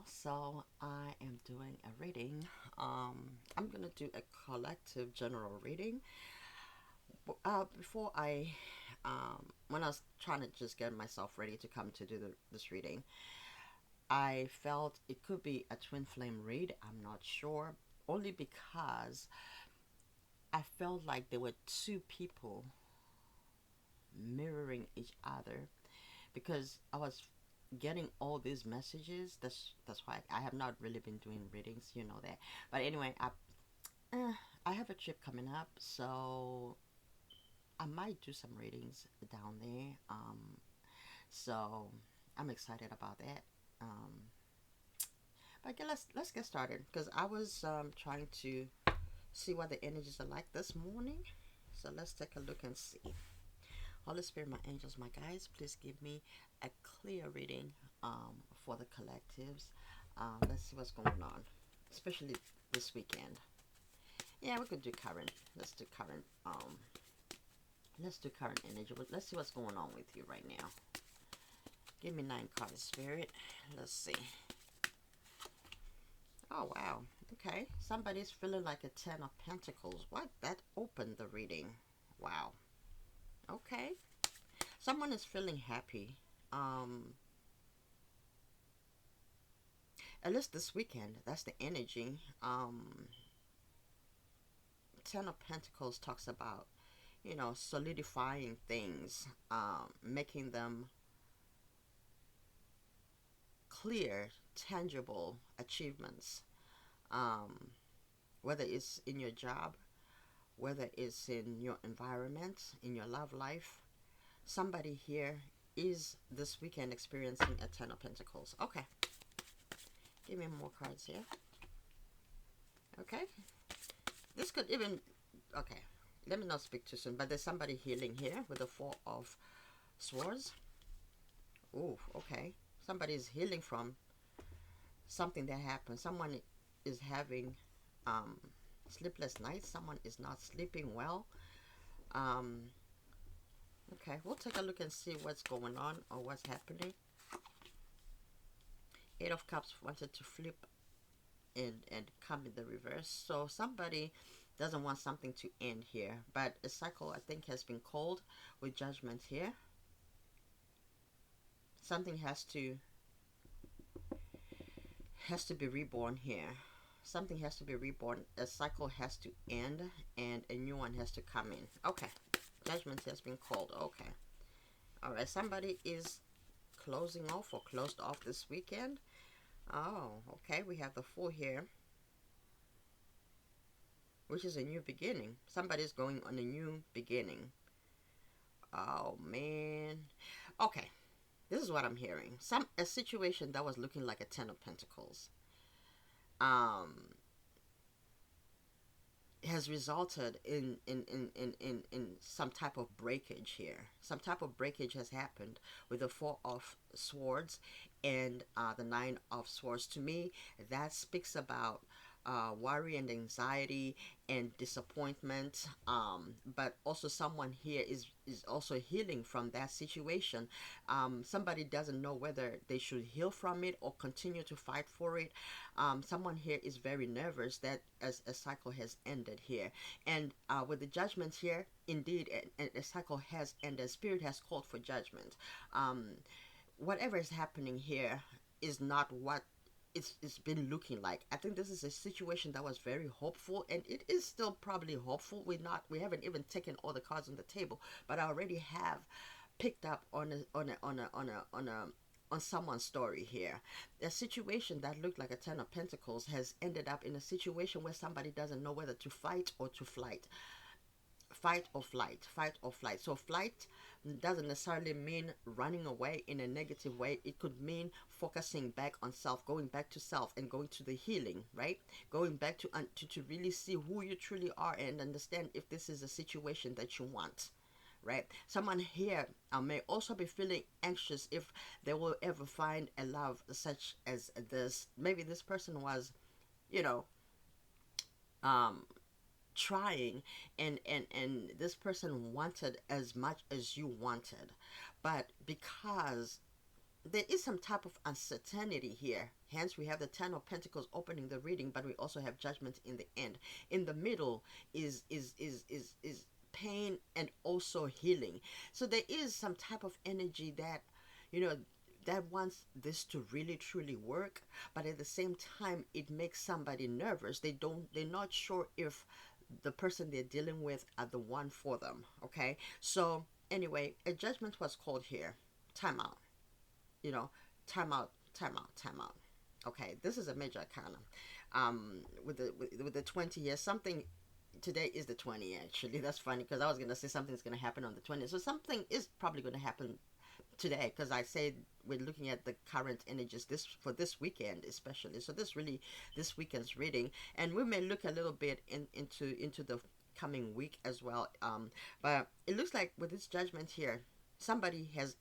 So I am doing a reading. I'm gonna do a collective general reading. Before when I was trying to just get myself ready to come to do this reading, I felt it could be a twin flame read. I'm not sure, only because I felt like there were two people mirroring each other because I was getting all these messages. That's why I have not really been doing readings, you know that. But anyway, uh, I have a trip coming up, so I might do some readings down there. So I'm excited about that. Um, but yeah, let's get started because I was trying to see what the energies are like this morning. So let's take a look and see. Holy Spirit, my angels, my guides, please give me a clear reading for the collectives. Let's see what's going on, especially this weekend. Yeah, we could do current. Let's do current. Let's do current energy. Let's see what's going on with you right now. Give me 9 cards, Spirit. Let's see. Oh wow. Okay. Somebody's feeling like a 10 of Pentacles. What? That opened the reading. Wow. Okay. Someone is feeling happy. Um, at least this weekend. That's the energy. 10 of Pentacles talks about, solidifying things, making them clear, tangible achievements. Um, whether it's in your job, whether it's in your environment, in your love life, somebody here is this weekend experiencing a 10 of Pentacles. Okay, give me more cards here. Okay, this could even, okay, let me not speak too soon, but there's somebody healing here with the Four of Swords. Oh, okay. Somebody is healing from something that happened. Someone is having um, sleepless nights. Someone is not sleeping well. Um, okay, we'll take a look and see what's going on or what's happening. 8 of Cups wanted to flip and come in the reverse. So somebody doesn't want something to end here, but a cycle I think has been called with Judgment here. Something has to be reborn here. Something has to be reborn. A cycle has to end and a new one has to come in. Okay, Judgment has been called. Okay, all right, somebody is closing off or closed off this weekend. Oh, okay, we have the Fool here, which is a new beginning. Somebody's going on a new beginning. Oh man. Okay, this is what I'm hearing. A situation that was looking like a 10 of Pentacles um has resulted in some type of breakage here. Some type of breakage has happened with the Four of Swords and the Nine of Swords. To me, that speaks about worry and anxiety and disappointment. But also someone here is also healing from that situation. Somebody doesn't know whether they should heal from it or continue to fight for it. Someone here is very nervous that as a cycle has ended here. And with the Judgment here, indeed, a cycle has ended. Spirit has called for judgment. Whatever is happening here is not what it's been looking like. I think this is a situation that was very hopeful, and it is still probably hopeful. We haven't even taken all the cards on the table, but I already have picked up on someone's story here. A situation that looked like a 10 of Pentacles has ended up in a situation where somebody doesn't know whether to fight or to flight. Fight or flight, fight or flight. So flight doesn't necessarily mean running away in a negative way. It could mean focusing back on self, going back to self and going to the healing, right? Going back to really see who you truly are and understand if this is a situation that you want, right? Someone here may also be feeling anxious if they will ever find a love such as this. Maybe this person was, you know, um, trying, and this person wanted as much as you wanted, but because there is some type of uncertainty here. Hence, we have the Ten of Pentacles opening the reading, but we also have Judgment in the end. In the middle is pain and also healing. So there is some type of energy that, you know, that wants this to really truly work, but at the same time it makes somebody nervous. They're not sure if the person they're dealing with are the one for them. Okay, so anyway, a judgment was called here. Time out. You know, time out, time out, time out. Okay, this is a major arcana. With the 20 years, something today is the 20th. Actually, that's funny because I was gonna say something's gonna happen on the 20th. So something is probably gonna happen today, because I said we're looking at the current energies this for this weekend especially. So this weekend's reading, and we may look a little bit into the coming week as well. But it looks like with this judgment here, somebody has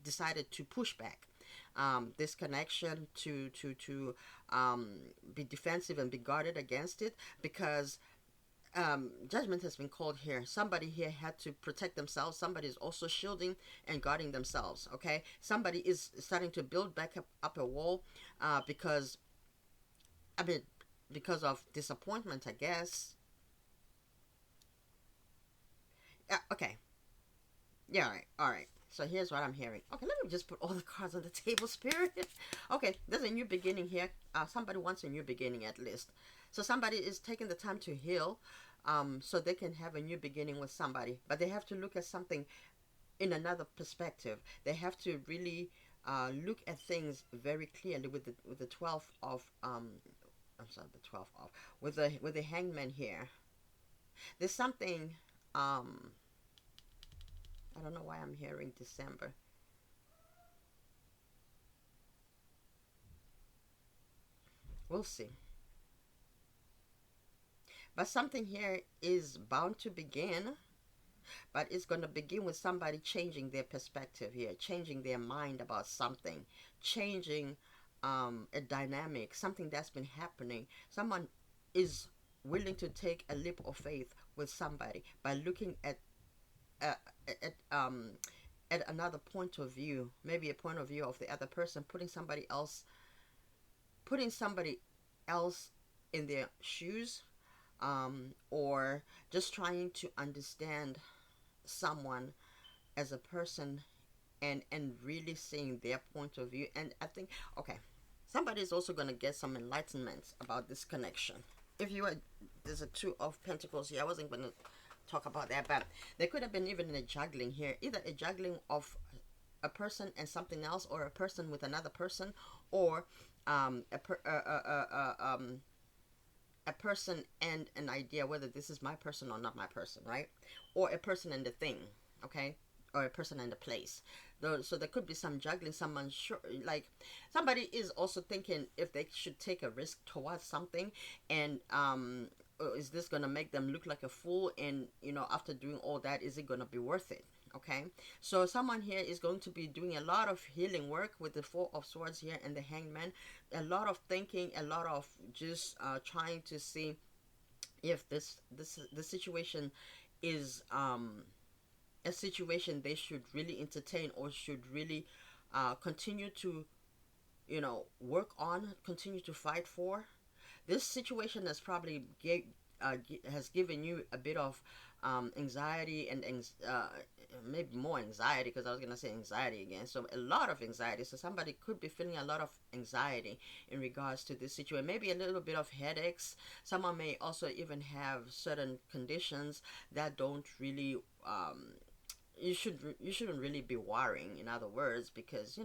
decided to push back this connection, to be defensive and be guarded against it, because judgment has been called here. Somebody here had to protect themselves. Somebody is also shielding and guarding themselves. Okay, somebody is starting to build back up a wall, because, I mean, because of disappointment, I guess. Okay. Yeah. All right. All right. So here's what I'm hearing. Okay, let me just put all the cards on the table, Spirit. Okay, there's a new beginning here. Somebody wants a new beginning at least. So somebody is taking the time to heal, so they can have a new beginning with somebody. But they have to look at something in another perspective. They have to really look at things very clearly with the 12th of I'm sorry, the 12th of with the hangman here. There's something I don't know why I'm hearing December. We'll see. But something here is bound to begin, but it's going to begin with somebody changing their perspective here, changing their mind about something, changing a dynamic, something that's been happening. Someone is willing to take a leap of faith with somebody by looking uh, at at another point of view, maybe a point of view of the other person, putting somebody else in their shoes, or just trying to understand someone as a person, and really seeing their point of view. And I think, okay, somebody is also going to get some enlightenment about this connection. If you were, there's a Two of Pentacles here. I wasn't going to talk about that, but there could have been even a juggling here, either a juggling of a person and something else, or a person with another person, or a a person and an idea, whether this is my person or not my person, right? Or a person and a thing, okay? Or a person and a place. So there could be some juggling, someone sure, like somebody is also thinking if they should take a risk towards something, and is this gonna make them look like a fool? And after doing all that, is it gonna be worth it? Okay, so someone here is going to be doing a lot of healing work with the Four of Swords here and the Hangman. A lot of thinking, a lot of just trying to see if the situation is a situation they should really entertain, or should really continue to work on, continue to fight for. This situation has probably has given you a bit of anxiety, and maybe more anxiety, because I was going to say anxiety again. So a lot of anxiety. So somebody could be feeling a lot of anxiety in regards to this situation. Maybe a little bit of headaches. Someone may also even have certain conditions that don't really you shouldn't really be worrying, in other words, because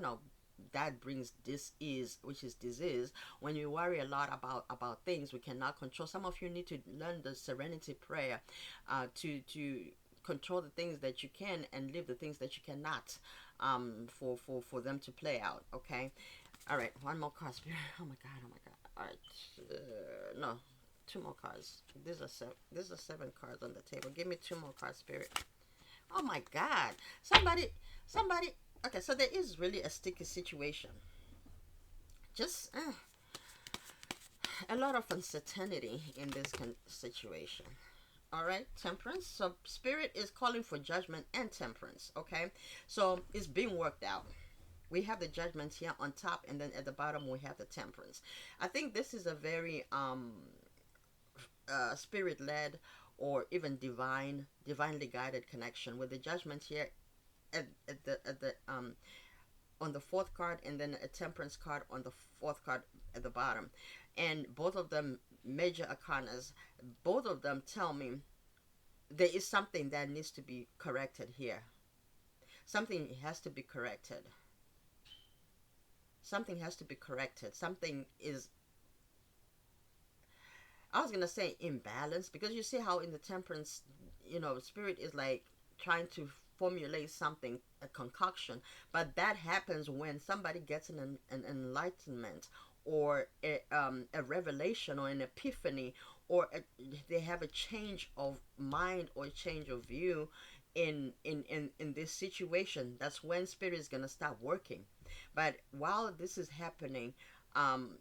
that brings dis-ease, which is disease. When you worry a lot about things we cannot control, some of you need to learn the serenity prayer, to control the things that you can and leave the things that you cannot, for them to play out. Okay, all right, one more card, Spirit. Oh my god, oh my god. All right, no, two more cards. These are seven cards on the table. Give me two more cards, Spirit. Oh my god, somebody. Okay, so there is really a sticky situation. Just a lot of uncertainty in this situation. All right, Temperance. So Spirit is calling for judgment and temperance. Okay, so it's being worked out. We have the judgments here on top, and then at the bottom we have the temperance. I think this is a very spirit led or even divinely guided connection with the judgment here at the on the fourth card, and then a temperance card on the fourth card at the bottom, and both of them major arcanas. Both of them tell me there is something that needs to be corrected here. Something has to be corrected. Something has to be corrected. Something is, I was gonna say imbalance, because you see how in the temperance, spirit is like trying to formulate something, a concoction, but that happens when somebody gets an enlightenment, or a revelation, or an epiphany, or they have a change of mind or a change of view in this situation. That's when spirit is gonna start working. But while this is happening, um,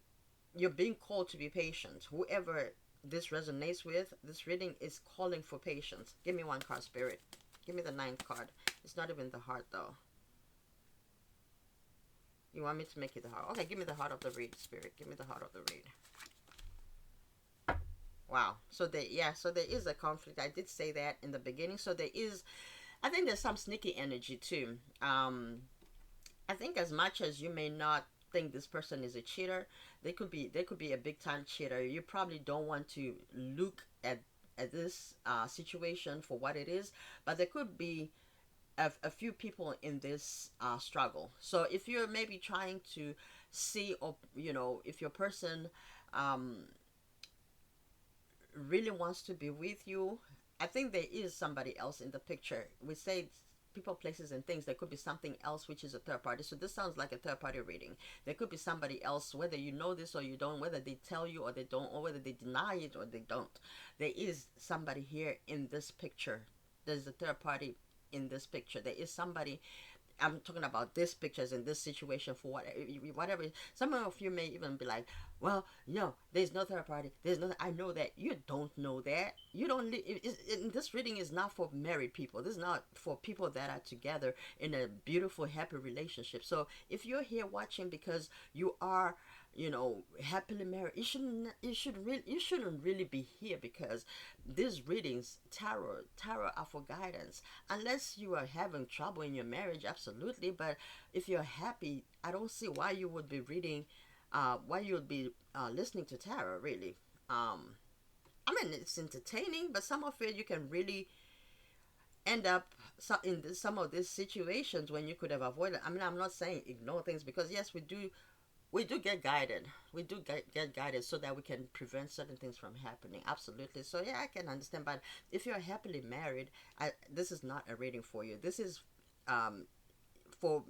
you're being called to be patient. Whoever this resonates with, this reading is calling for patience. Give me one card, spirit. Give me the ninth card. It's not even the heart, though. You want me to make it the heart? Okay, give me the heart of the read, spirit. Give me the heart of the read. Wow. So there is a conflict. I did say that in the beginning. So there is, I think there's some sneaky energy too. I think as much as you may not think this person is a cheater, they could be a big time cheater. You probably don't want to look at this situation for what it is, but there could be a few people in this struggle. So if you're maybe trying to see, or if your person um, really wants to be with you, I think there is somebody else in the picture. We say people, places, and things. There could be something else, which is a third party. So this sounds like a third party reading. There could be somebody else, whether you know this or you don't, whether they tell you or they don't, or whether they deny it or they don't. There is somebody here in this picture. There's a third party in this picture. There is somebody. I'm talking about this pictures in this situation for whatever. Some of you may even be like, well, there's no third party. There's no. I know that. You don't know that. You don't. This reading is not for married people. This is not for people that are together in a beautiful, happy relationship. So if you're here watching because you are, happily married, you shouldn't really be here, because these readings, tarot are for guidance. Unless you are having trouble in your marriage, absolutely. But if you're happy, I don't see why you would be reading, why you would be listening to tarot, really. I mean, it's entertaining, but some of it you can really end up in some of these situations when you could have avoided. I mean, I'm not saying ignore things, because yes, we do get guided. We do get guided so that we can prevent certain things from happening. Absolutely. So yeah, I can understand. But if you're happily married, this is not a reading for you. This is for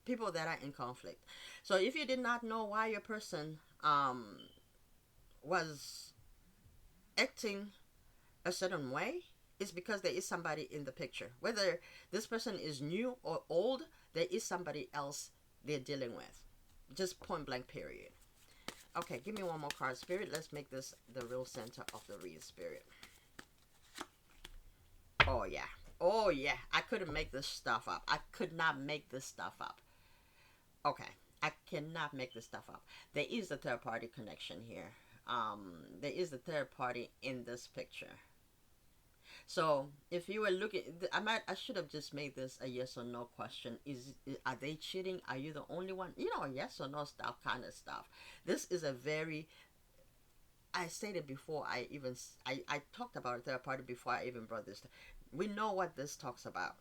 people that are in conflict. So if you did not know why your person was acting a certain way, it's because there is somebody in the picture. Whether this person is new or old, there is somebody else they're dealing with. Just point blank, period. Okay, give me one more card, spirit. Let's make this the real center of the read, spirit. Oh yeah. Oh yeah. I couldn't make this stuff up. I could not make this stuff up. Okay. I cannot make this stuff up. There is a third party connection here. There is a third party in this picture. So if you were looking, I should have just made this a yes or no question. Are they cheating? Are you the only one? Yes or no stuff, kind of stuff. This is a very, I stated before I talked about a third party before I even brought this. We know what this talks about.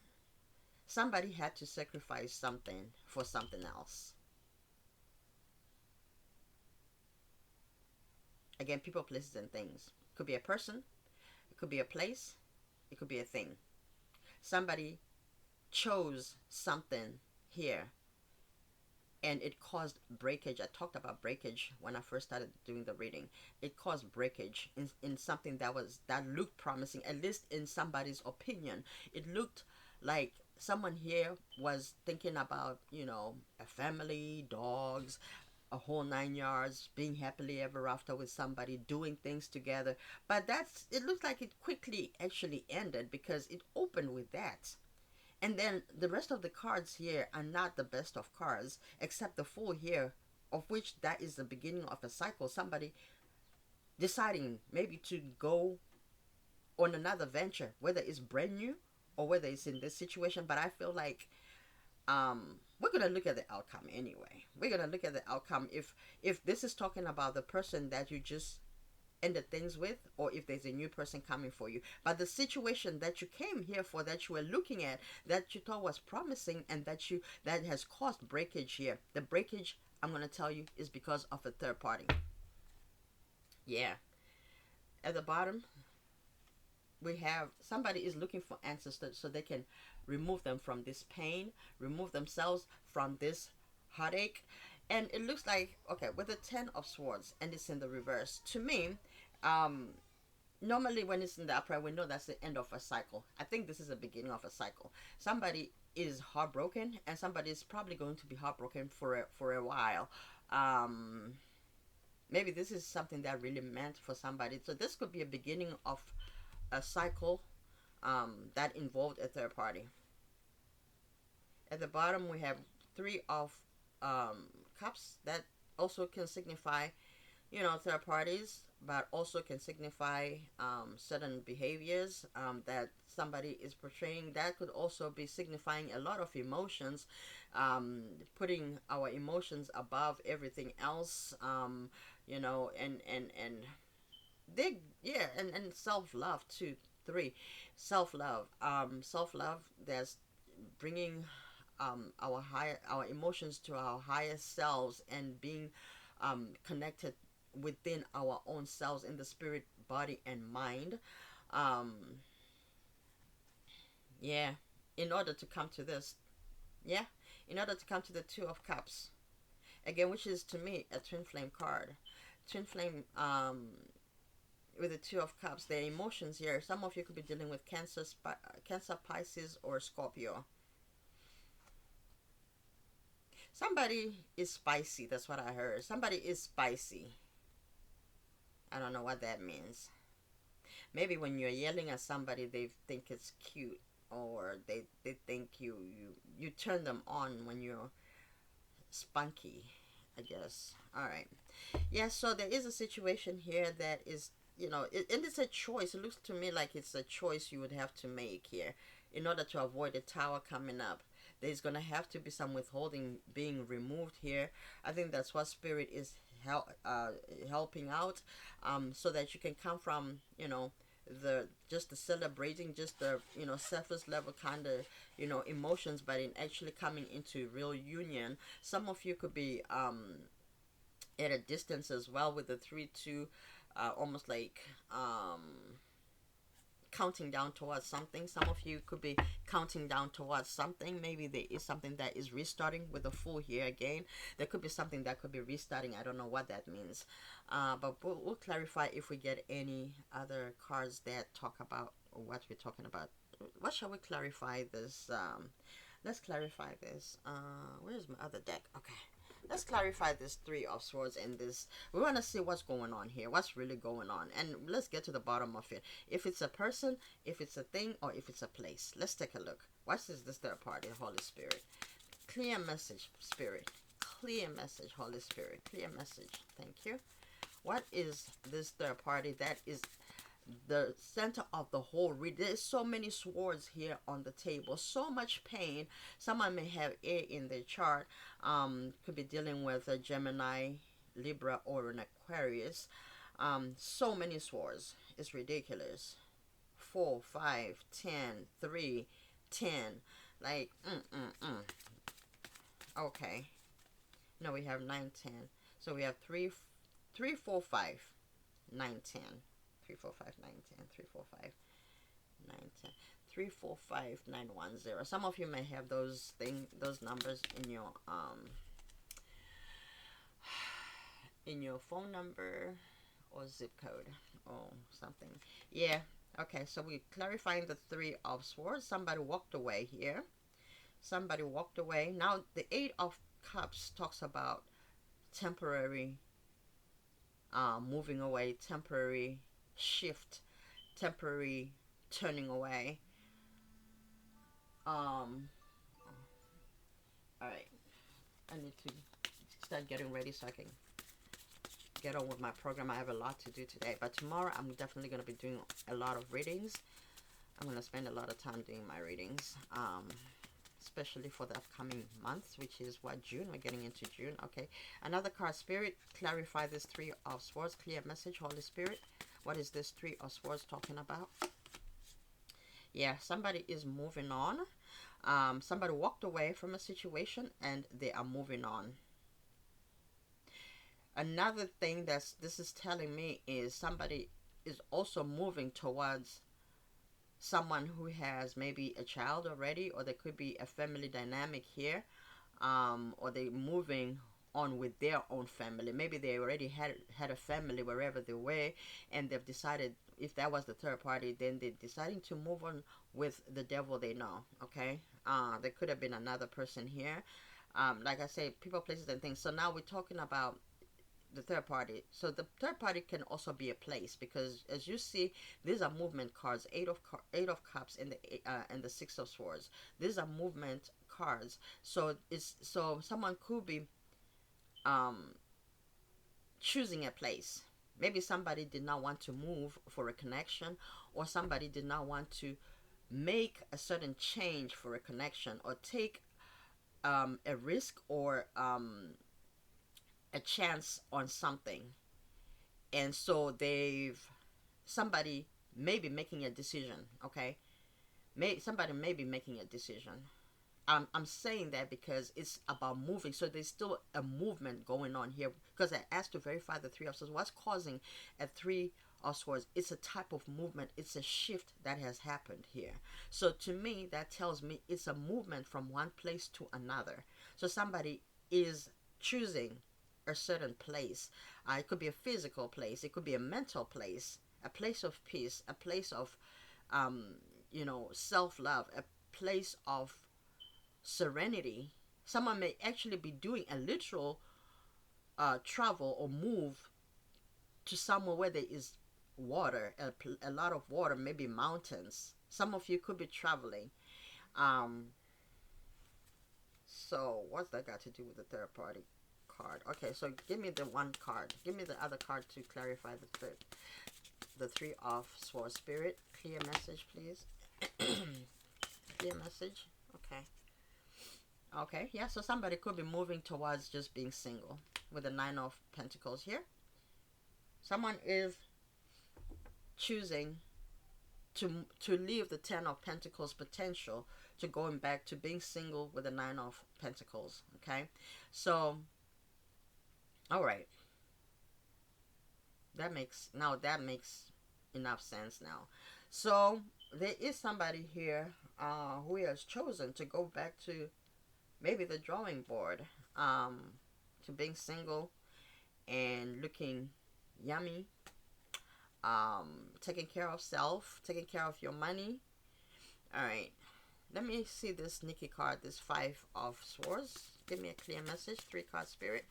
Somebody had to sacrifice something for something else. Again, people, places, and things. It could be a person. It could be a place. It could be a thing. Somebody chose something here, and it caused breakage. I talked about breakage when I first started doing the reading. It caused breakage in something that looked promising, at least in somebody's opinion. It looked like someone here was thinking about, a family, dogs, a whole 9 yards, being happily ever after with somebody, doing things together. But it looks like it quickly actually ended, because it opened with that. And then the rest of the cards here are not the best of cards, except the Fool here, of which that is the beginning of a cycle. Somebody deciding maybe to go on another venture, whether it's brand new or whether it's in this situation. But I feel like we're gonna look at the outcome anyway. We're gonna look at the outcome if this is talking about the person that you just ended things with, or if there's a new person coming for you. But the situation that you came here for, that you were looking at, that you thought was promising, and that has caused breakage here. The breakage, I'm gonna tell you, is because of a third party. Yeah. At the bottom, we have somebody is looking for answers so they can remove them from this pain, remove themselves from this heartache. And it looks like, okay, with the 10 of Swords and it's in the reverse, to me, um normally when it's in the upright, we know that's the end of a cycle. I think this is the beginning of a cycle. Somebody is heartbroken, and somebody is probably going to be heartbroken for a while. um Maybe this is something that really meant for somebody, so this could be a beginning of a cycle that involved a third party. At the bottom, we have 3 of Cups. That also can signify, third parties, but also can signify certain behaviors that somebody is portraying. That could also be signifying a lot of emotions, putting our emotions above everything else, and they, yeah, and self-love too. 3, self-love. Self-love, that's bringing our emotions to our highest selves, and being connected within our own selves in the spirit, body, and mind. um yeah, in order to come to this, yeah, in order to come to the 2 of Cups again, which is to me a twin flame card. Twin flame, with the 2 of Cups, the emotions here, some of you could be dealing with Cancer, Pisces, or Scorpio. Somebody is spicy. That's what I heard. Somebody is spicy. I don't know what that means. Maybe when you're yelling at somebody, they think it's cute, or they think you turn them on when you're spunky, I guess. All right. Yeah, so there is a situation here that is, and it's a choice. It looks to me like it's a choice you would have to make here in order to avoid the Tower coming up. There's going to have to be some withholding being removed here. I think that's what Spirit is helping out, so that you can come from, the just the celebrating, just the, surface level kind of, emotions, but in actually coming into real union. Some of you could be at a distance as well with the 3-2, almost like counting down towards something. Some of you could be counting down towards something. Maybe there is something that is restarting with the Fool here again. There could be something that could be restarting. I don't know what that means. But we'll clarify if we get any other cards that talk about what we're talking about. What shall we clarify this? Let's clarify this. Where's my other deck? Okay. Let's clarify this 3 of Swords and this. We want to see what's going on here. What's really going on. And let's get to the bottom of it. If it's a person, if it's a thing, or if it's a place. Let's take a look. What is this third party, Holy Spirit? Clear message, Spirit. Clear message, Holy Spirit. Clear message. Thank you. What is this third party that is the center of the whole read? There's so many swords here on the table, so much pain. Someone may have air in their chart, could be dealing with a Gemini, Libra, or an Aquarius. So many swords, it's ridiculous. 4, 5, 10, 3, 10. Like, okay. No, we have 9, 10. So we have 3, 4, 5, 9, 10. 3, 4, 5, 9, 10. 3, 4, 5, 9, 10. 3, 4, 5, 9, 1, 0. Some of you may have those numbers in your phone number or zip code or something. Yeah. Okay, so we're clarifying the 3 of Swords. Somebody walked away here. Somebody walked away. Now the 8 of Cups talks about temporary moving away, temporary shift, temporary turning away. Um, all right. I need to start getting ready so I can get on with my program. I have a lot to do today, but tomorrow I'm definitely going to be doing a lot of readings. I'm going to spend a lot of time doing my readings, especially for the upcoming months, which is what, June. We're getting into June. Okay, another card. Spirit, clarify this Three of Swords. Clear message, Holy Spirit. What is this Three of Swords talking about? Yeah, somebody is moving on. Somebody walked away from a situation and they are moving on. Another thing this is telling me is somebody is also moving towards someone who has maybe a child already, or there could be a family dynamic here, or they moving on with their own family. Maybe they already had a family wherever they were, and they've decided, if that was the third party, then they're deciding to move on with the devil they know. Okay, there could have been another person here. Like I say, people, places, and things. So now we're talking about the third party. So the third party can also be a place, because as you see, these are movement cards. Eight of Cups and the Six of Swords. These are movement cards. So someone could be um choosing a place. Maybe somebody did not want to move for a connection, or somebody did not want to make a certain change for a connection, or take a risk, or a chance on something. And so somebody may be making a decision. Okay, somebody may be making a decision. I'm saying that because it's about moving. So there's still a movement going on here, because I asked to verify the Three of Swords. What's causing a Three of Swords? It's a type of movement. It's a shift that has happened here. So to me, that tells me it's a movement from one place to another. So somebody is choosing a certain place. It could be a physical place. It could be a mental place, a place of peace, a place of, self-love, a place of serenity. Someone may actually be doing a literal travel or move to somewhere where there is water, a lot of water, maybe mountains. Some of you could be traveling. Um, so what's that got to do with the third party card? Okay, so give me the one card. Give me the other card to clarify the Three of Swords. Spirit, clear message, please. Clear message. Okay. Okay, yeah, so somebody could be moving towards just being single with the Nine of Pentacles here. Someone is choosing to leave the Ten of Pentacles potential to going back to being single with the Nine of Pentacles. Okay, so all right, that makes enough sense now. So there is somebody here who has chosen to go back to maybe the drawing board, to being single and looking yummy, taking care of self, taking care of your money. All right, let me see this sneaky card, this Five of Swords. Give me a clear message. 3-card spirit.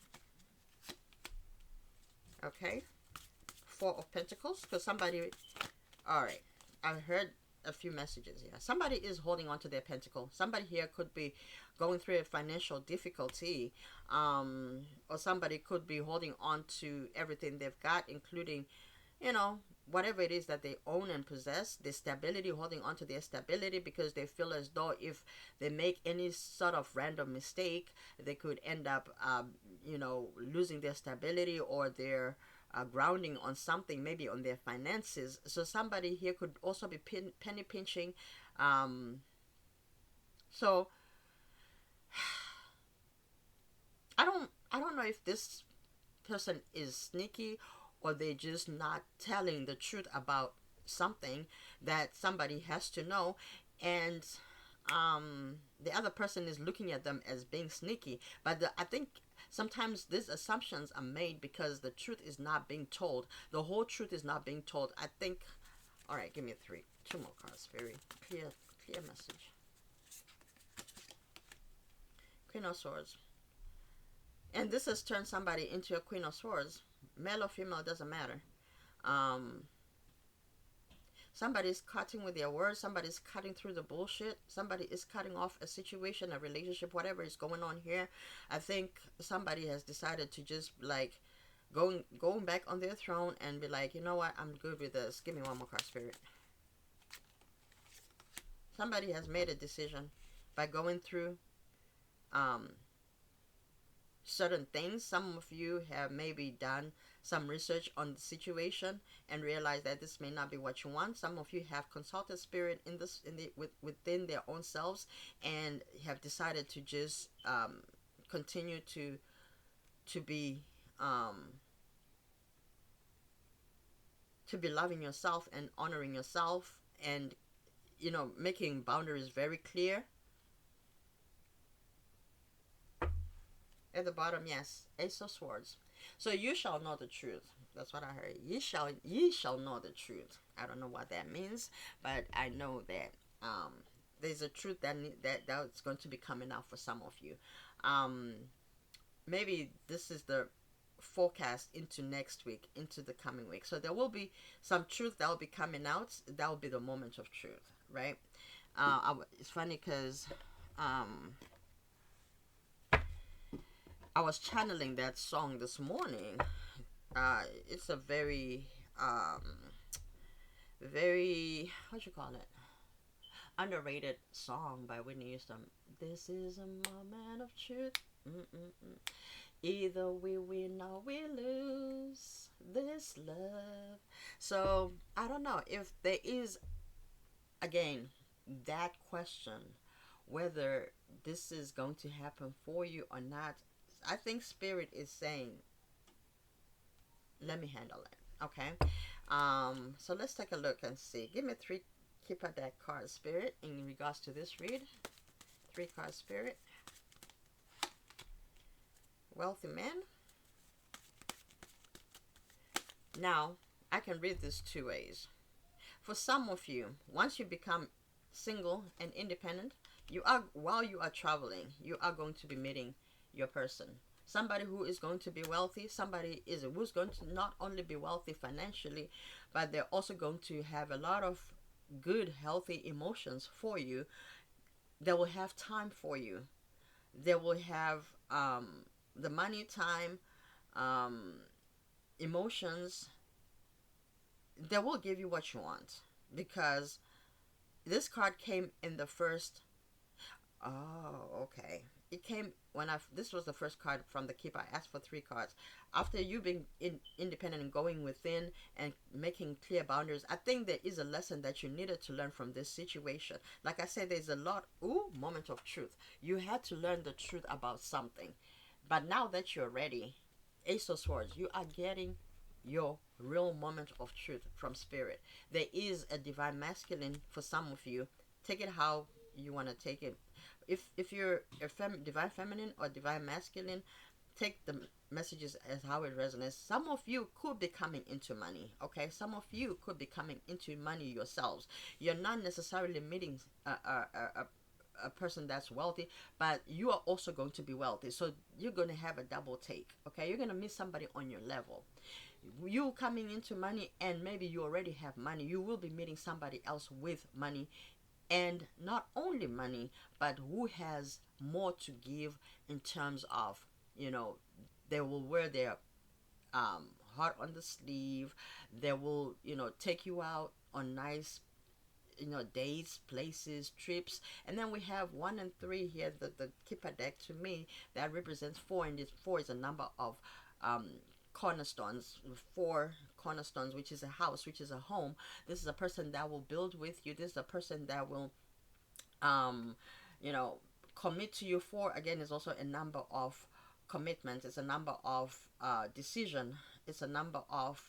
Okay, Four of Pentacles, because somebody, all right, I heard a few messages here. Somebody is holding on to their pentacle. Somebody here could be going through a financial difficulty, or somebody could be holding on to everything they've got, including, whatever it is that they own and possess, their stability, holding on to their stability, because they feel as though if they make any sort of random mistake, they could end up, losing their stability, or their grounding on something, maybe on their finances. So somebody here could also be penny pinching. So I don't know if this person is sneaky, or they're just not telling the truth about something that somebody has to know, and the other person is looking at them as being sneaky. But I think sometimes these assumptions are made because the truth is not being told. The whole truth is not being told. I think. All right, give me two more cards. Very clear message. Queen of Swords. And this has turned somebody into a Queen of Swords. Male or female, doesn't matter. Somebody's cutting with their words. Somebody's cutting through the bullshit. Somebody is cutting off a situation, a relationship, whatever is going on here. I think somebody has decided to just like going back on their throne and be like, you know what, I'm good with this. Give me one more card, Spirit. Somebody has made a decision by going through um, certain things. Some of you have maybe done some research on the situation and realized that this may not be what you want. Some of you have consulted spirit in this within their own selves and have decided to just continue to be um, to be loving yourself and honoring yourself, and making boundaries very clear. At the bottom, yes, Ace of Swords. So you shall know the truth. That's what I heard. Ye shall know the truth. I don't know what that means, but I know that there's a truth that's going to be coming out for some of you. Um, Maybe this is the forecast into next week, into the coming week. So there will be some truth that will be coming out. That will be the moment of truth, right? It's funny because I was channeling that song this morning. It's a very, very, what you call it? Underrated song by Whitney Houston. This is a moment of truth. Mm-mm-mm. Either we win or we lose this love. So I don't know if there is, again, that question whether this is going to happen for you or not. I think Spirit is saying, let me handle it. Okay. So let's take a look and see. Give me 3 keep a deck card, Spirit, in regards to this read. 3 card, Spirit. Wealthy man. Now, I can read this 2 ways. For some of you, once you become single and independent, while you are traveling, you are going to be meeting your person. Somebody who is going to be wealthy, somebody who's going to not only be wealthy financially, but they're also going to have a lot of good, healthy emotions for you. They will have time for you. They will have the money, time, emotions. They will give you what you want, because this card came in the first. Oh, okay. It came when this was the first card from the keeper. I asked for 3 cards. After you being independent and going within and making clear boundaries, I think there is a lesson that you needed to learn from this situation. Like I said, there's a lot. Moment of truth. You had to learn the truth about something, but now that you're ready, Ace of Swords, you are getting your real moment of truth from Spirit. There is a divine masculine for some of you. Take it how you want to take it. If you're divine feminine or divine masculine, take the messages as how it resonates. Some of you could be coming into money. Okay, some of you could be coming into money yourselves. You're not necessarily meeting a person that's wealthy, but you are also going to be wealthy. So you're going to have a double take. Okay, you're going to meet somebody on your level. You coming into money, and maybe you already have money. You will be meeting somebody else with money, and not only money, but who has more to give in terms of, they will wear their heart on the sleeve. They will, take you out on nice, days, places, trips. And then we have 1 and 3 here, the Kipper deck. To me, that represents 4, and this 4 is a number of cornerstones. 4 cornerstones, which is a house, which is a home. This is a person that will build with you. This is a person that will commit to you. 4 again is also a number of commitment. It's a number of decision. It's a number of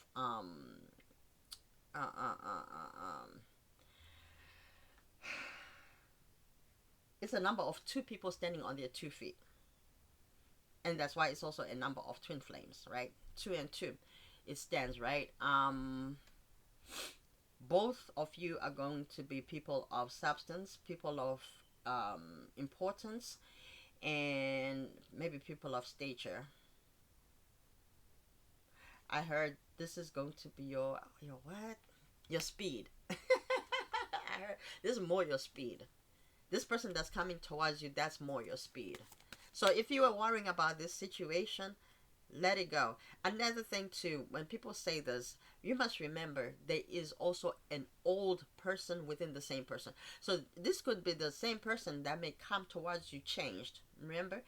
it's a number of 2 people standing on their 2 feet. And that's why it's also a number of twin flames, right? 2 and 2, it stands, right? Both of you are going to be people of substance, people of importance, and maybe people of stature. I heard this is going to be your what? Your speed. This is more your speed. This person that's coming towards you, that's more your speed. So if you are worrying about this situation, let it go. Another thing too, when people say this, you must remember there is also an old person within the same person. So this could be the same person that may come towards you changed. Remember,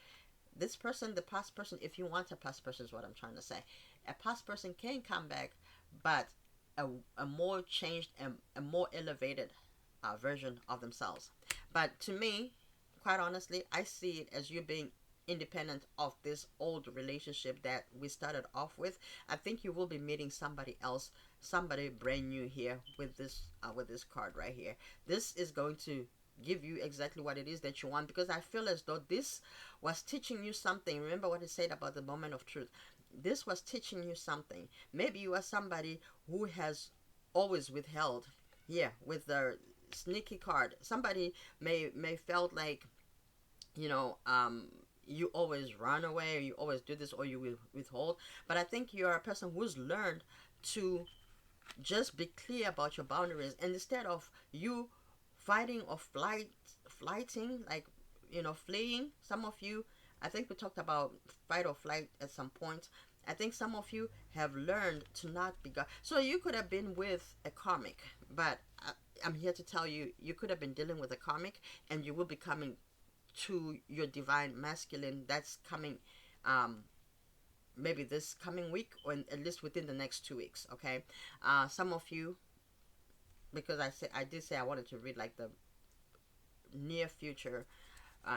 this person, the past person, if you want a past person, is what I'm trying to say. A past person can come back, but a more changed and a more elevated version of themselves. But to me, quite honestly, I see it as you being independent of this old relationship that we started off with. I think you will be meeting somebody else, somebody brand new here with this card right here. This is going to give you exactly what it is that you want, because I feel as though this was teaching you something. Remember what I said about the moment of truth. This was teaching you something. Maybe you are somebody who has always withheld. Yeah, with the sneaky card. Somebody may felt like, you know, you always run away, or you always do this, or you will withhold. But I think you're a person who's learned to just be clear about your boundaries, and instead of you fighting or flighting, like, you know, fleeing. Some of you, I think we talked about fight or flight at some point. I think some of you have learned to not be God. So you could have been with a karmic, but I'm here to tell you, you could have been dealing with a karmic, and you will be coming to your divine masculine that's coming, um, maybe this coming week, or at least within the next 2 weeks. Okay, some of you, because I did say I wanted to read like the near future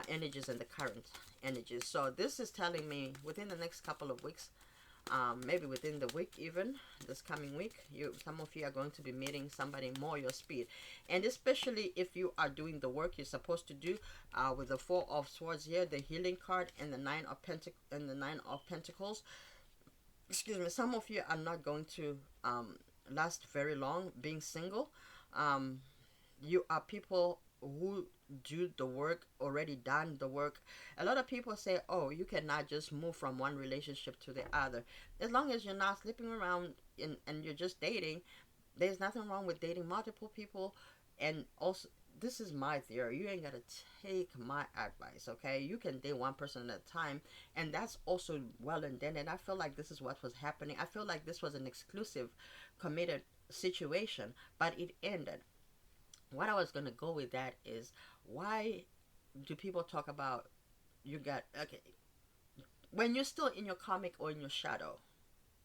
energies and the current energies. So this is telling me within the next couple of weeks, maybe within the week, even this coming week, some of you are going to be meeting somebody more your speed. And especially if you are doing the work you're supposed to do, with the Four of Swords here, the healing card, and the Nine of Pentacles. Excuse me. Some of you are not going to last very long being single. um, you are people who do the work, already done the work. A lot of people say, oh, you cannot just move from one relationship to the other. As long as you're not sleeping around, and you're just dating, there's nothing wrong with dating multiple people. And also, this is my theory, you ain't gotta take my advice, okay? You can date one person at a time, and that's also well and then. And I feel like this is what was happening. I feel like this was an exclusive committed situation, but it ended. What I was gonna go with that is, why do people talk about, you got, okay, when you're still in your comic or in your shadow?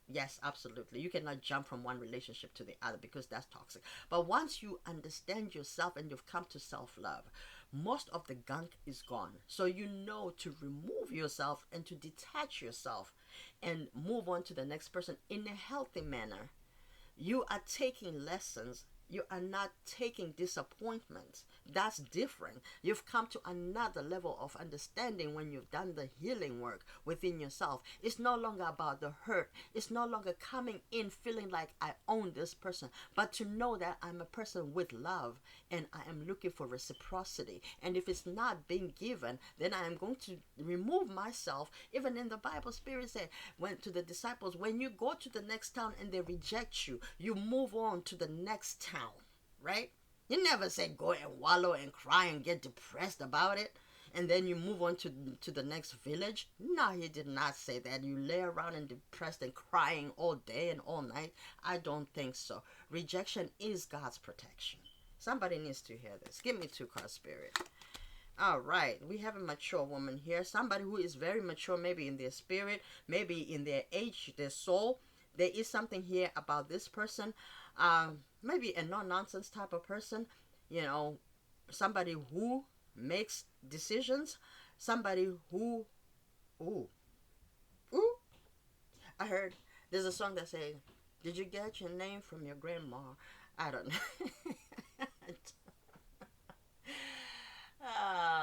Yes, absolutely. You cannot jump from one relationship to the other, because that's toxic. But once you understand yourself and you've come to self love, most of the gunk is gone. So you know to remove yourself and to detach yourself and move on to the next person in a healthy manner. You are taking lessons. You are not taking disappointments. That's different. You've come to another level of understanding when you've done the healing work within yourself. It's no longer about the hurt. It's no longer coming in feeling like I own this person, but to know that I'm a person with love, and I am looking for reciprocity. And if it's not being given, then I am going to remove myself. Even in the Bible, Spirit said, when to the disciples, when you go to the next town and they reject you, you move on to the next town, right? You never say go and wallow and cry and get depressed about it, and then you move on to the next village. No, he did not say that. You lay around and depressed and crying all day and all night. I don't think so. Rejection is God's protection. Somebody needs to hear this. Give me two cards, Spirit. All right, we have a mature woman here. Somebody who is very mature, maybe in their spirit, maybe in their age, their soul. There is something here about this person. Maybe a no-nonsense type of person. You know, somebody who makes decisions. Somebody who, ooh, ooh. I heard there's a song that says, "Did you get your name from your grandma?" I don't know.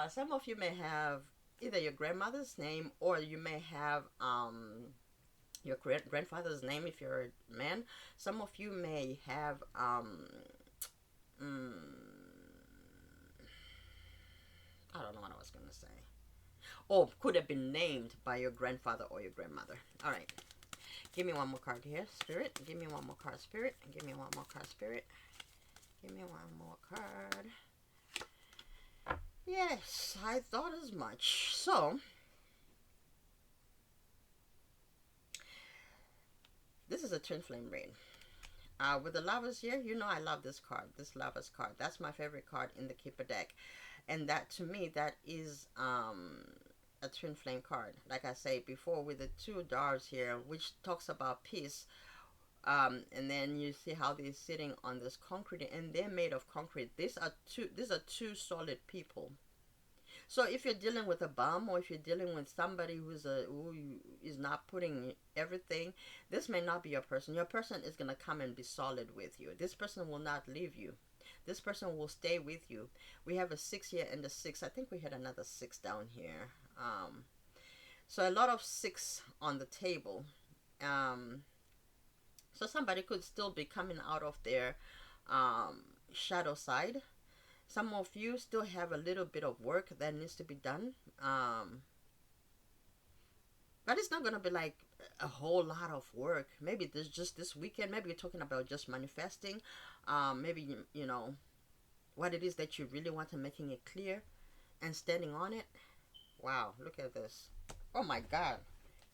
Some of you may have either your grandmother's name, or you may have your grandfather's name if you're a man. Some of you may have mm, I don't know what I was gonna say. Or could have been named by your grandfather or your grandmother. All right, give me one more card here, Spirit. Give me one more card, Spirit. Give me one more card, Spirit. Give me one more card. Yes, I thought as much. So, this is a twin flame read. With the lovers here, you know I love this card, this lovers card. That's my favorite card in the Keeper deck. And that, to me, that is a twin flame card. Like I said before, with the two doors here, which talks about peace. And then you see how they're sitting on this concrete, and they're made of concrete. These are two solid people. So if you're dealing with a bum, or if you're dealing with somebody who is not putting everything, this may not be your person. Your person is gonna come and be solid with you. This person will not leave you. This person will stay with you. We have a 6 here and a 6. I think we had another 6 down here. So a lot of 6 on the table. So somebody could still be coming out of their shadow side. Some of you still have a little bit of work that needs to be done. But it's not going to be like a whole lot of work. Maybe there's just this weekend. Maybe you're talking about just manifesting. Maybe, you know, what it is that you really want, and making it clear and standing on it. Wow, look at this. Oh my God.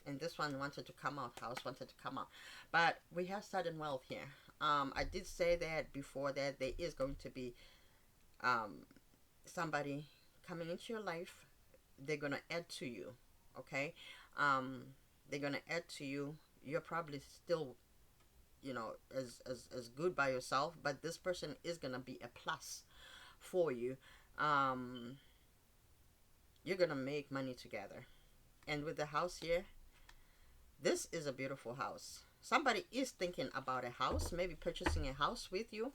And this one wanted to come out. House wanted to come out. But we have sudden wealth here. I did say that before, that there is going to be somebody coming into your life. They're going to add to you. Okay? They're going to add to you. You're probably still, you know, as good by yourself. But this person is going to be a plus for you. You're going to make money together. And with the house here, this is a beautiful house. Somebody is thinking about a house, maybe purchasing a house with you,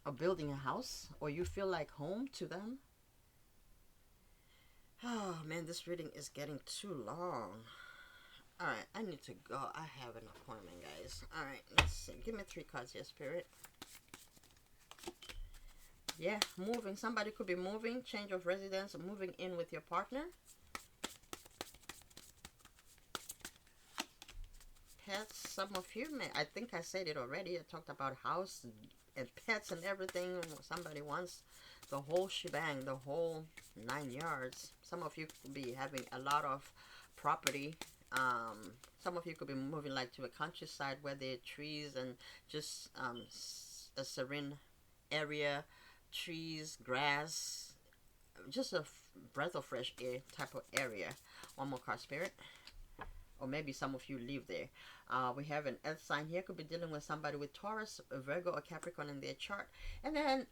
or building a house, or you feel like home to them. Oh man, this reading is getting too long. Alright, I need to go. I have an appointment, guys. Alright, let's see. Give me 3 cards here, Spirit. Yeah, moving. Somebody could be moving, change of residence, moving in with your partner. Pets, some of you may, I think I said it already. I talked about house and pets and everything. Somebody wants the whole shebang, the whole 9 yards. Some of you could be having a lot of property. Some of you could be moving like to a countryside where there are trees and just a serene area, trees, grass, just a breath of fresh air type of area. One more card, Spirit. Or maybe some of you live there. We have an earth sign here. Could be dealing with somebody with Taurus, Virgo, or Capricorn in their chart. And then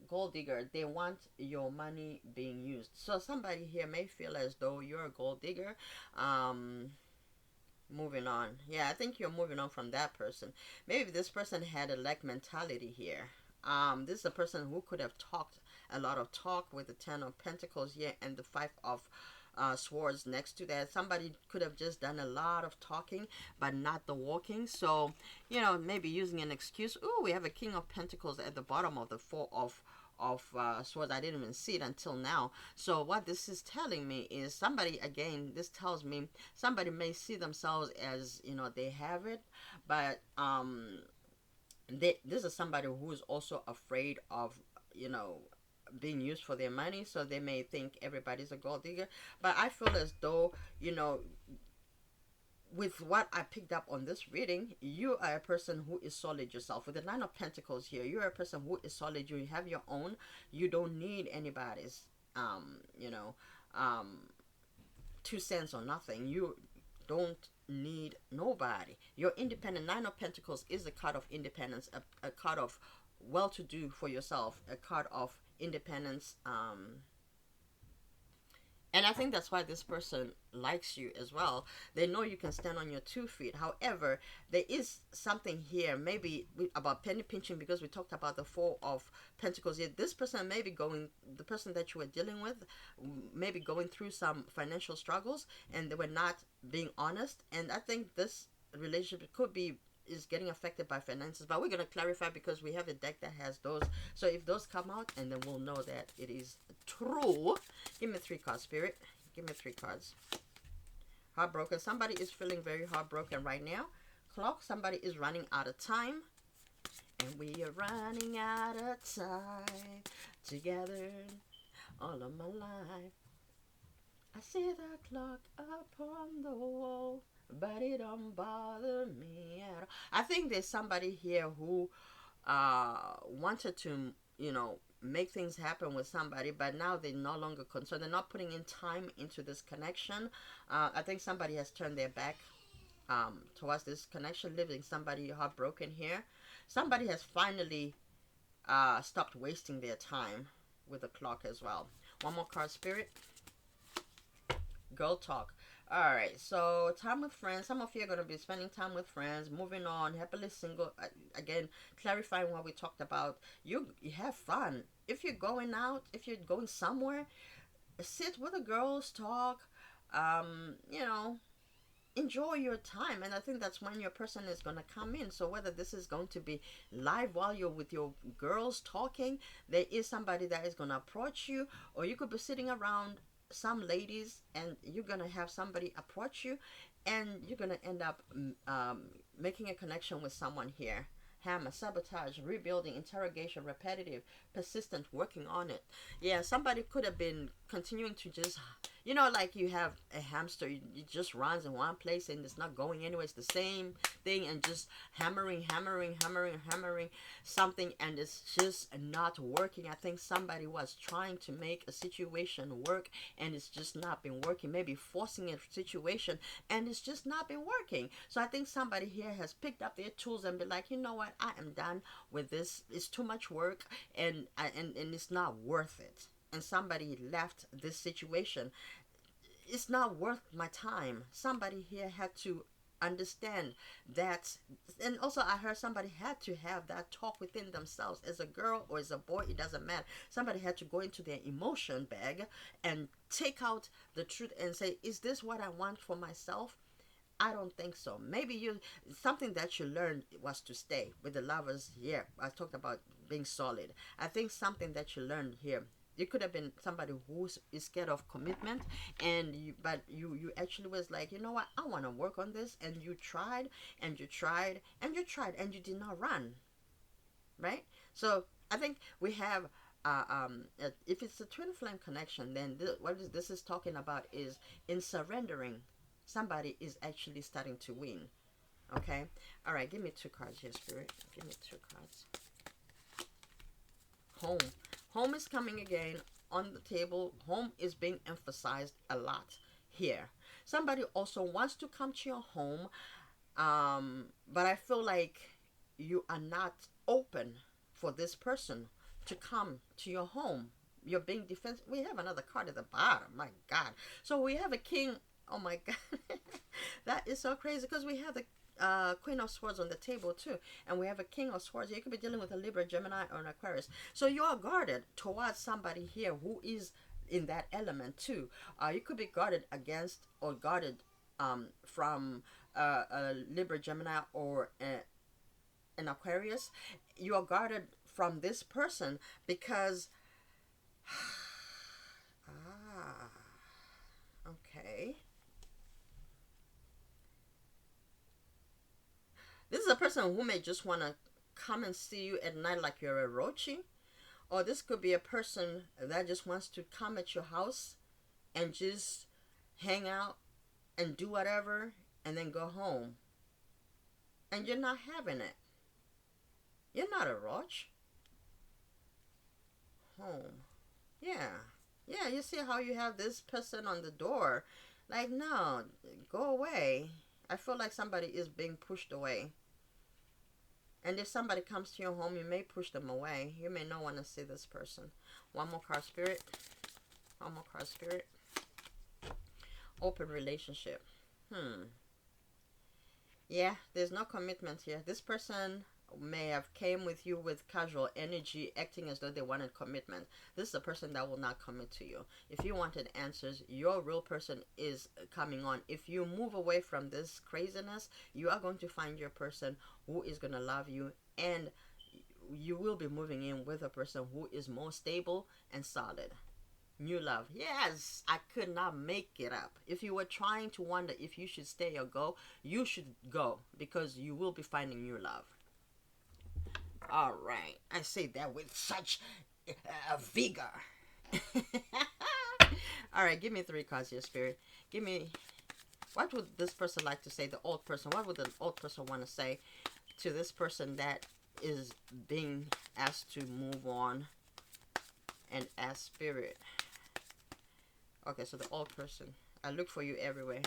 gold digger. They want your money being used. So somebody here may feel as though you're a gold digger. Moving on. Yeah, I think you're moving on from that person. Maybe this person had a lack mentality here. This is a person who could have talked a lot of talk with the 10 of Pentacles here and the 5 of swords next to that. Somebody could have just done a lot of talking but not the walking. So, you know, maybe using an excuse. Ooh, we have a King of Pentacles at the bottom of the 4 of swords. I didn't even see it until now. So what this is telling me is somebody, again, this tells me somebody may see themselves as, you know, they have it, but this is somebody who is also afraid of, you know, being used for their money. So they may think everybody's a gold digger. But I feel as though, you know, with what I picked up on this reading, you are a person who is solid yourself. With the 9 of Pentacles here, you are a person who is solid. You have your own. You don't need anybody's, you know, 2 cents or nothing. You don't need nobody. You're independent. 9 of Pentacles is a card of independence, a card of well-to-do for yourself, a card of independence. And I think that's why this person likes you as well. They know you can stand on your 2 feet. However, there is something here, maybe about penny pinching, because we talked about the 4 of Pentacles here. This person may be going, the person that you were dealing with, may be going through some financial struggles, and they were not being honest. And I think this relationship is getting affected by finances, but we're going to clarify because we have a deck that has those. So if those come out, and then we'll know that it is true. Give me 3 cards, Spirit. Give me 3 cards. Heartbroken. Somebody is feeling very heartbroken right now. Clock. Somebody is running out of time. And we are running out of time together all of my life. I see the clock upon the wall, but it don't bother me at all. I think there's somebody here who wanted to, make things happen with somebody, but now they're no longer concerned. They're not putting in time into this connection. I think somebody has turned their back towards this connection, leaving somebody heartbroken here. Somebody has finally stopped wasting their time with the clock as well. One more card, Spirit. Girl talk. All right, so time with friends. Some of you are going to be spending time with friends, moving on, happily single. Again, clarifying what we talked about. You have fun. If you're going out, if you're going somewhere, sit with the girls, talk. You know, enjoy your time, and I think that's when your person is going to come in. So whether this is going to be live while you're with your girls talking, there is somebody that is going to approach you, or you could be sitting around some ladies and you're going to have somebody approach you, and you're going to end up making a connection with someone here. Hammer, sabotage, rebuilding, interrogation, repetitive, persistent, working on it. Yeah, somebody could have been continuing to just, like you have a hamster, it just runs in one place and it's not going anywhere. It's the same thing and just hammering something, and it's just not working. I think somebody was trying to make a situation work and it's just not been working. Maybe forcing a situation and it's just not been working. So I think somebody here has picked up their tools and be like, you know what, I am done with this. It's too much work, and it's not worth it. And somebody left this situation. It's not worth my time. Somebody here had to understand that. And also I heard somebody had to have that talk within themselves. As a girl or as a boy, it doesn't matter. Somebody had to go into their emotion bag and take out the truth and say, is this what I want for myself? I don't think so. Maybe something that you learned was to stay with the lovers here. I talked about being solid. I think something that you learned here, you could have been somebody who is scared of commitment, but you actually was like, you know what, I want to work on this, and you tried and you tried and you tried and you did not run, right? So I think we have if it's a twin flame connection, then what this is talking about is in surrendering, somebody is actually starting to win. Okay, all right, give me two cards here, Spirit. Give me two cards. Home is coming again on the table. Home is being emphasized a lot here. Somebody also wants to come to your home, but I feel like you are not open for this person to come to your home. You're being defensive. We have another card at the bottom. My God. So we have a king. Oh my God. That is so crazy, because we have the Queen of Swords on the table too, and we have a King of Swords. You could be dealing with a Libra, Gemini, or an Aquarius. So you are guarded towards somebody here who is in that element too. You could be guarded against or guarded from a Libra, Gemini, or an Aquarius. You are guarded from this person because okay. This is a person who may just want to come and see you at night like you're a roachie. Or this could be a person that just wants to come at your house and just hang out and do whatever and then go home. And you're not having it. You're not a roach. Home. Yeah. Yeah, you see how you have this person on the door. Like, no, go away. I feel like somebody is being pushed away. And if somebody comes to your home, you may push them away. You may not want to see this person. One more card, Spirit. One more card, Spirit. Open relationship. Yeah, there's no commitment here. This person may have came with you with casual energy, acting as though they wanted commitment. This is a person that will not commit to you. If you wanted answers, your real person is coming on. If you move away from this craziness, you are going to find your person who is going to love you, and you will be moving in with a person who is more stable and solid. New love. Yes, I could not make it up. If you were trying to wonder if you should stay or go, you should go, because you will be finding new love. All right. I say that with such vigor. All right. Give me three cards here, Spirit. Give me. What would this person like to say? The old person. What would the old person want to say to this person that is being asked to move on and ask Spirit? Okay, so the old person. I look for you everywhere.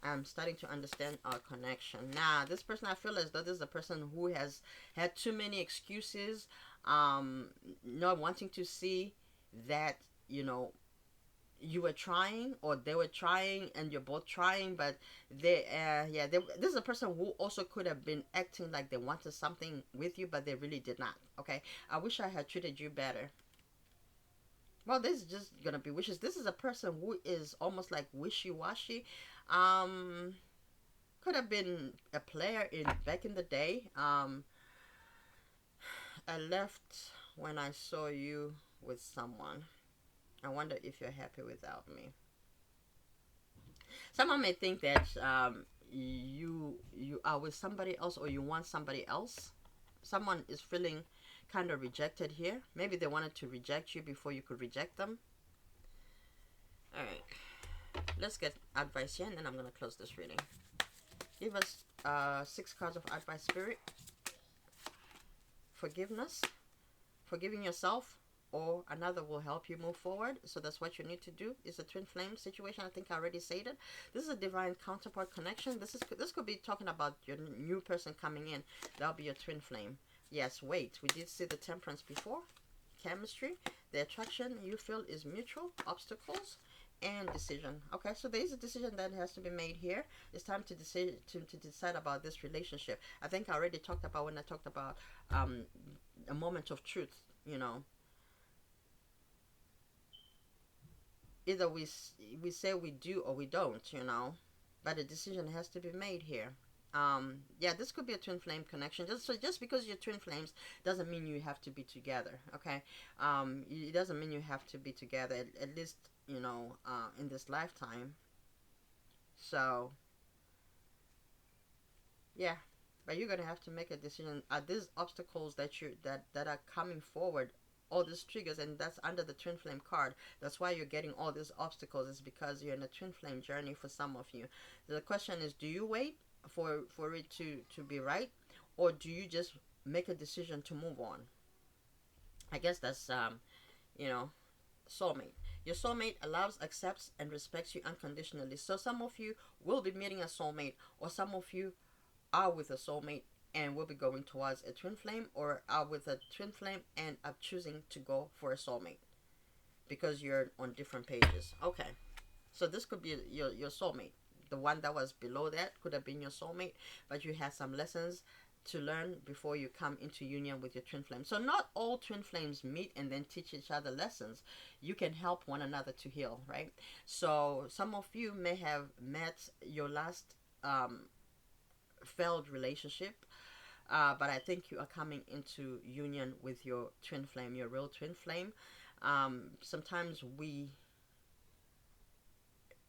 I'm starting to understand our connection. Now, this person, I feel as though this is a person who has had too many excuses, not wanting to see that, you know, you were trying or they were trying and you're both trying, but this is a person who also could have been acting like they wanted something with you, but they really did not. Okay, I wish I had treated you better. Well, this is just gonna be wishes. This is a person who is almost like wishy-washy. um could have been a player in back in the day. I left when I saw you with someone. I wonder if you're happy without me. Someone may think that you are with somebody else or you want somebody else. Someone is feeling kind of rejected here. Maybe they wanted to reject you before you could reject them. All right, let's get advice here, and then I'm gonna close this reading. Give us six cards of advice, Spirit. Forgiveness, forgiving yourself, or another will help you move forward. So that's what you need to do. It's a twin flame situation. I think I already said it. This is a divine counterpart connection. This could be talking about your new person coming in. That'll be your twin flame. Yes, wait. We did see the temperance before. Chemistry. The attraction you feel is mutual. Obstacles and decision. Okay, so there is a decision that has to be made here. It's time to decide to decide about this relationship. I think I already talked about when I talked about a moment of truth. You know, either we say we do or we don't. You know, but a decision has to be made here. Yeah, this could be a twin flame connection. Just because you're twin flames doesn't mean you have to be together. Okay, it doesn't mean you have to be together. At least, you know, in this lifetime. So yeah, but you're gonna have to make a decision. Are these obstacles that are coming forward, all these triggers, and that's under the twin flame card? That's why you're getting all these obstacles. Is because you're in a twin flame journey for some of you. The question is, do you wait for it to be right, or do you just make a decision to move on? I guess that's you know, soulmate. Your soulmate allows, accepts, and respects you unconditionally. So some of you will be meeting a soulmate, or some of you are with a soulmate and will be going towards a twin flame, or are with a twin flame and are choosing to go for a soulmate because you're on different pages. Okay, so this could be your soulmate. The one that was below that could have been your soulmate, but you had some lessons to learn before you come into union with your twin flame. So not all twin flames meet and then teach each other lessons. You can help one another to heal, right? So some of you may have met your last failed relationship, but I think you are coming into union with your twin flame, your real twin flame. Sometimes we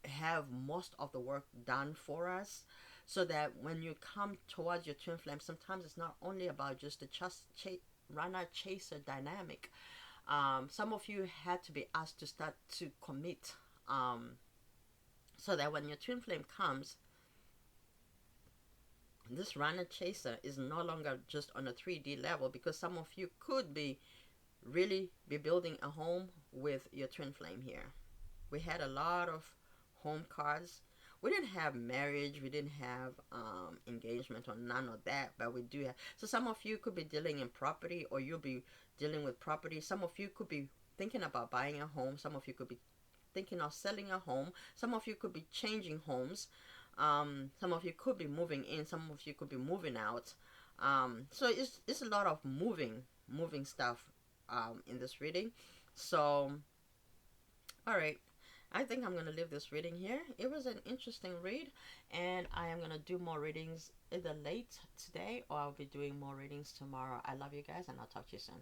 have most of the work done for us, so that when you come towards your twin flame, sometimes it's not only about just the runner chaser dynamic. Some of you had to be asked to start to commit, so that when your twin flame comes, this runner chaser is no longer just on a 3D level, because some of you could be really be building a home with your twin flame here. We had a lot of home cards. We didn't have marriage, we didn't have engagement or none of that, but we do have. So some of you could be dealing in property, or you'll be dealing with property. Some of you could be thinking about buying a home. Some of you could be thinking of selling a home. Some of you could be changing homes. Some of you could be moving in. Some of you could be moving out. So it's a lot of moving stuff in this reading. So, all right. I think I'm going to leave this reading here. It was an interesting read, and I am going to do more readings either late today, or I'll be doing more readings tomorrow. I love you guys, and I'll talk to you soon.